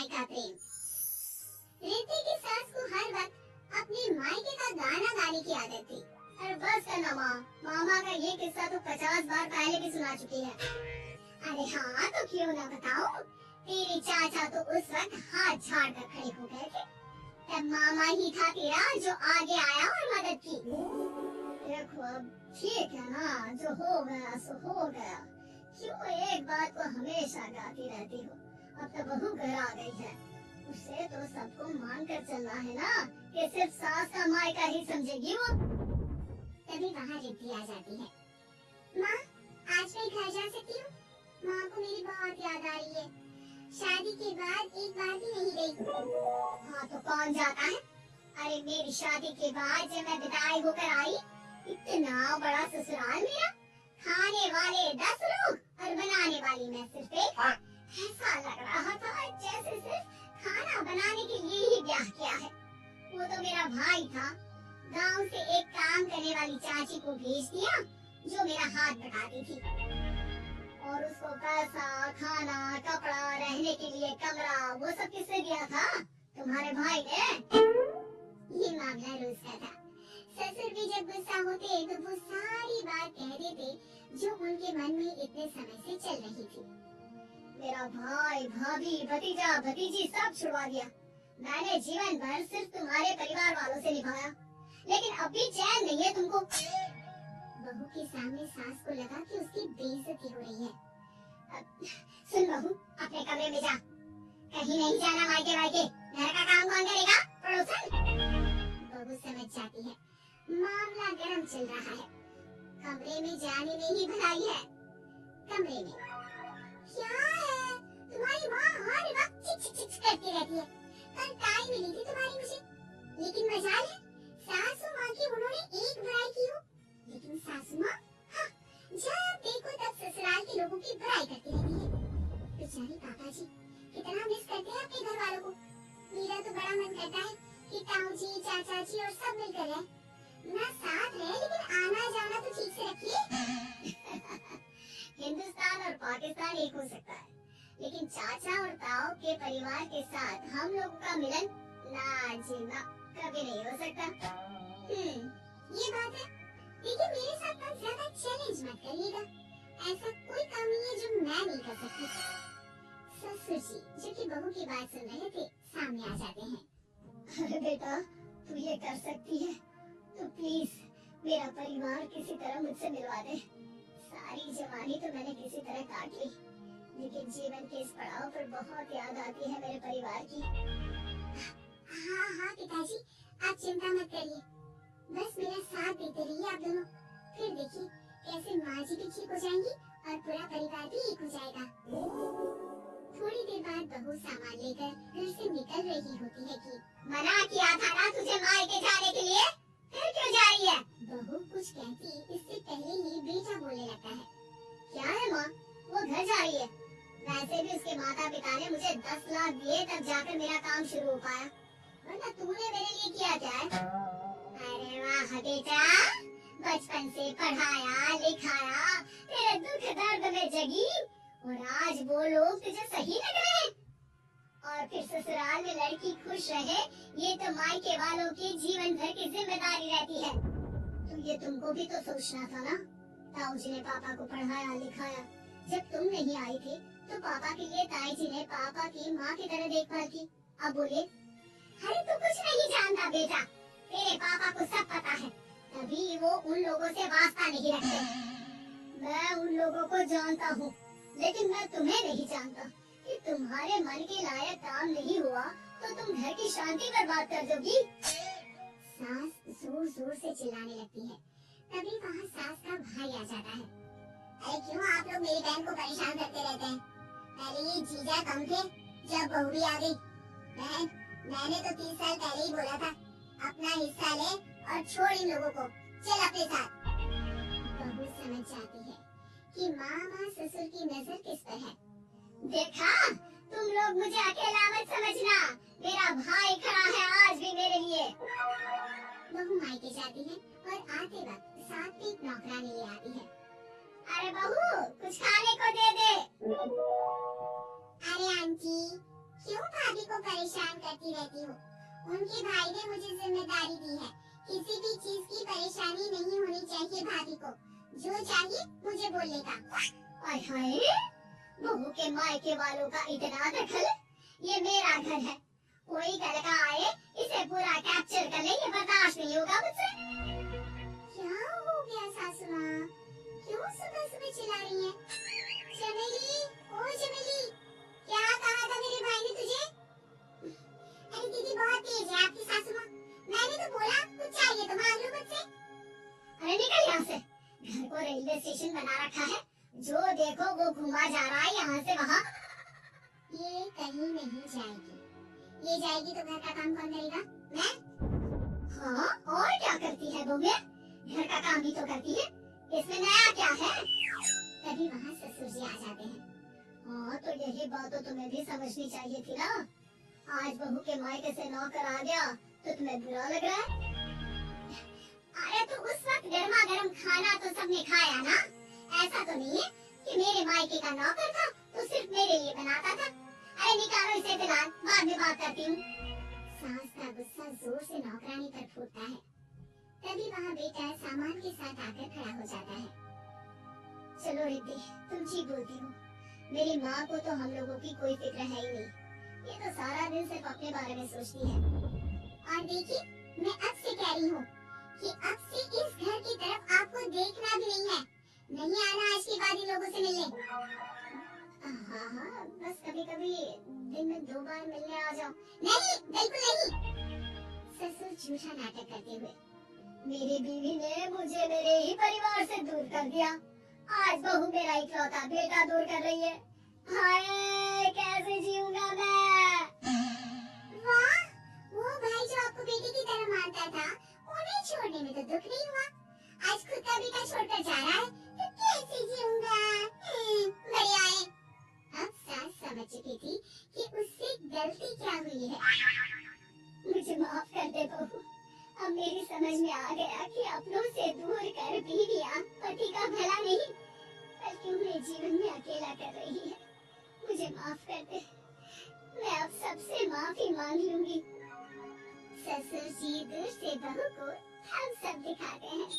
का प्रेम। रिद्धि की सास को हर वक्त अपने मायके का गाना गाने की आदत थी। अरे बस करना माँ, मामा का ये किस्सा तो 50 बार पहले भी सुना चुकी है। अरे हाँ तो क्यों ना बताऊं, तेरे चाचा तो उस वक्त हाथ झाड़ कर खड़े हो गए थे, तब मामा ही था तेरा जो आगे आया और मदद की। देखो अब ठीक है ना, जो हो गया सो हो गया, क्यों एक बात को हमेशा गाती रहती हो। अब तो बहू घर आ गई है, उसे तो सबको मान कर चलना है ना, कि सिर्फ सास का मायका ही समझेगी वो। तभी वहाँ रिद्धि आ जाती है। माँ आज मैं घर जा सकती हूँ? माँ को मेरी बहुत याद आ रही है, शादी के बाद एक बार भी नहीं गई। हाँ तो कौन जाता है? अरे मेरी शादी के बाद जब मैं विदाई होकर आई, इतना बड़ा ससुराल मेरा, खाने वाले 10 लोग और बनाने वाली मैं सिर्फ एक। ऐसा लग रहा था जैसे सिर्फ खाना बनाने के लिए ही ब्याह किया है। वो तो मेरा भाई था, गांव से एक काम करने वाली चाची को भेज दिया जो मेरा हाथ बटाती थी, और उसको पैसा, खाना, कपड़ा, रहने के लिए कमरा, वो सब किसने दिया था? तुम्हारे भाई ने। ये मामला रोज का था। ससुर भी जब गुस्सा होते तो वो सारी बात कह देते जो उनके मन में इतने समय से चल रही थी। मेरा भाई, भाभी, भतीजा, भतीजी सब छुड़वा दिया। मैंने जीवन भर सिर्फ तुम्हारे परिवार वालों से निभाया, लेकिन अब भी चैन नहीं है तुमको। बहू के सामने सास को लगा कि उसकी बेइज्जती हो रही है। सुन बहू, अपने कमरे में जा, कहीं नहीं जाना मायके वायके, घर का काम कौन करेगा? पड़ोसन। बहू समझ जाती है मामला गर्म चल रहा है, कमरे में जाने में ही भलाई है। कमरे में क्या है? तुम्हारी माँ हर वक्त चिच चिच चिच करती रहती है। कल टाई मिली थी तुम्हारी मुझे, लेकिन मजाल है सासू माँ की उन्होंने एक बुराई की हो, लेकिन सासू माँ हाँ, जब देखो तब ससुराल के लोगों की बुराई करती रहती है। बेचारे पापा जी कितना मिस करते हैं अपने घर वालों को। मेरा तो बड़ा मन करता है कि ताऊ जी, चाचा जी और सब मिलकर रहें। ना साथ रहे लेकिन आना जाना तो ठीक से रखिए। हिंदुस्तान और पाकिस्तान एक हो सकता है, लेकिन चाचा और ताऊ के परिवार के साथ हम लोगों का मिलन ना जी ना कभी नहीं हो सकता। ये बात है, लेकिन मेरे साथ आप ज्यादा चैलेंज मत करिएगा। ऐसा कोई काम नहीं है जो मैं नहीं कर सकती। ससुर जी जो कि बहू की बात सुन रहे थे सामने आ जाते हैं। अरे बेटा तू ये कर सकती है तो प्लीज मेरा परिवार किसी तरह मुझसे मिलवा दे। सारी जवानी तो मैंने किसी तरह काट ली, लेकिन जीवन के इस पड़ाव पर बहुत याद आती है मेरे परिवार की। हाँ हाँ पिताजी आप चिंता मत करिए, बस मेरा साथ देते रहिए आप दोनों, फिर देखिए कैसे माँ जी भी ठीक हो जाएंगी और पूरा परिवार भी एक हो जाएगा। थोड़ी देर बाद बहू सामान लेकर घर से निकल रही होती है कि मना किया था ना तुझे मायके जाने के लिए, फिर क्यों जा रही है? बहू कुछ कहती इससे पहले ही बेटा बोलने लगता है। क्या है माँ, वो घर जा रही है। वैसे भी उसके माता पिता ने मुझे 10 लाख दिए तब जाकर मेरा काम शुरू हो पाया, वरना तूने मेरे लिए किया क्या है? अरे वाह बेटा, बचपन से पढ़ाया लिखाया, तेरे दुख दर्द में जगी और आज वो लोग तुझे सही लग रहे हैं। और फिर ससुराल में लड़की खुश रहे ये तो मायके वालों की जीवन भर की जिम्मेदारी रहती है। तो ये तुमको भी तो सोचना था ना। ताऊ जी ने पापा को पढ़ाया लिखाया, जब तुम नहीं आई थी तो पापा के लिए ताई जी ने पापा की माँ की तरह देखभाल की। अब बोले अरे तू कुछ नहीं जानता बेटा, तेरे पापा को सब पता है, तभी वो उन लोगों से वास्ता नहीं रखते। मैं उन लोगों को जानता हूँ, लेकिन मैं तुम्हें नहीं जानता कि तुम्हारे मन के लायक काम नहीं हुआ तो तुम घर की शांति बर्बाद कर दोगी। सास जोर जोर से चिल्लाने लगती है। तभी वहाँ सास का भाई आ जाता है। अरे क्यों आप लोग मेरी बहन को परेशान करते रहते हैं? पहले ये जीजा कम थे, जब बहू भी आ गई। बहन मैंने तो 30 साल पहले ही बोला था, अपना हिस्सा ले और छोड़ इन लोगों को, चल अपने साथ। बहू समझ जाती है कि मामा ससुर की नजर किस पर है। देखा, तुम लोग मुझे अकेला मत समझना, मेरा भाई खड़ा है आज भी मेरे लिए। बहू मायके जाती है और आते वक्त साथ में नौकरानी ले आती है। अरे बहू कुछ खाने को दे दे। अरे आंटी क्यों भाभी को परेशान करती रहती हो। उनके भाई ने मुझे जिम्मेदारी दी है, किसी भी चीज की परेशानी नहीं होनी चाहिए भाभी को, जो चाहिए मुझे बोलने का। हाय हाय, बहू के मायके वालों का इतना दखल। ये मेरा घर है, कोई लड़का आए इसे पूरा कैप्चर कर ले, ये बर्दाश्त नहीं होगा मुझसे। क्या हो गया सासू माँ, क्यों सुबह सुबह चिल्ला रही हैं? चमेली, ओ चमेली, क्या कहा था मेरे भाई ने तुझे? अरे दीदी बहुत तेज है आपकी सासू माँ, मैंने तो बोला कुछ चाहिए तो मांग लो मुझसे। अरे निकल यहाँ से, घर को रेलवे स्टेशन बना रखा है, जो देखो वो घुमा जा रहा है यहाँ से वहाँ। ये कहीं नहीं जाएगी, ये जाएगी तो घर का काम कौन करेगा? मैं? हाँ, और क्या करती है वो? घर का काम भी तो करती है, इसमें नया क्या है? तभी वहाँ ससुर जी आ जाते हैं। हाँ, तो यही बात तो तुम्हें भी समझनी चाहिए थी ना। आज बहू के मायके से नौकर आ गया तो तुम्हें बुरा लग रहा है? अरे तो उस वक्त गर्मा गर्म खाना तो सबने खाया ना, ऐसा तो नहीं है कि मेरे मायके का नौकर था तो सिर्फ मेरे लिए बनाता था। अरे निकालो इसे फिलहाल, बाद में बात करती हूँ। सास का गुस्सा जोर से नौकरानी पर फूटता है। तभी वहाँ बेटा सामान के साथ आकर खड़ा हो जाता है। चलो रिद्धि, तुम ठीक बोलती हो, मेरी माँ को तो हम लोगों की कोई फिक्र है ही नहीं, ये तो सारा दिन सिर्फ अपने बारे में सोचती है। और देखिए, मैं अब से कह रही हूँ कि अब से इस घर की तरफ आपको देखना भी नहीं है, नहीं आना आज के बाद इन लोगों से मिलने। हाँ हाँ, बस कभी कभी दिन में 2 बार मिलने आ जाओ। नहीं, बिल्कुल नहीं। ससुर झूठा नाटक करते हुए, मेरी बीवी ने मुझे मेरे ही परिवार से दूर कर दिया, आज बहू मेरा इकलौता बेटा दूर कर रही है। हाय, कैसे जीऊंगा मैं? वाह, वो भाई जो आपको बेटे की तरह मानता था, उन्हें छोड़ने में तो दुख नहीं हुआ। आज खुद का बेटा छोड़कर जा रहा है, तो कैसे जीऊंगा? बढ़िया है। अब सास समझ चुकी थी कि उससे गलती क्या हुई है। मुझे माफ कर दे बहू, अब मेरी समझ में आ गया कि अपनों से दूर कर बीवियां पति का भला नहीं बल्कि उन्हें जीवन में अकेला कर रही है। मुझे माफ कर दे, मैं अब सबसे माफी मांग लूंगी। ससुर जी दूर से बहू को हम सब दिखाते हैं।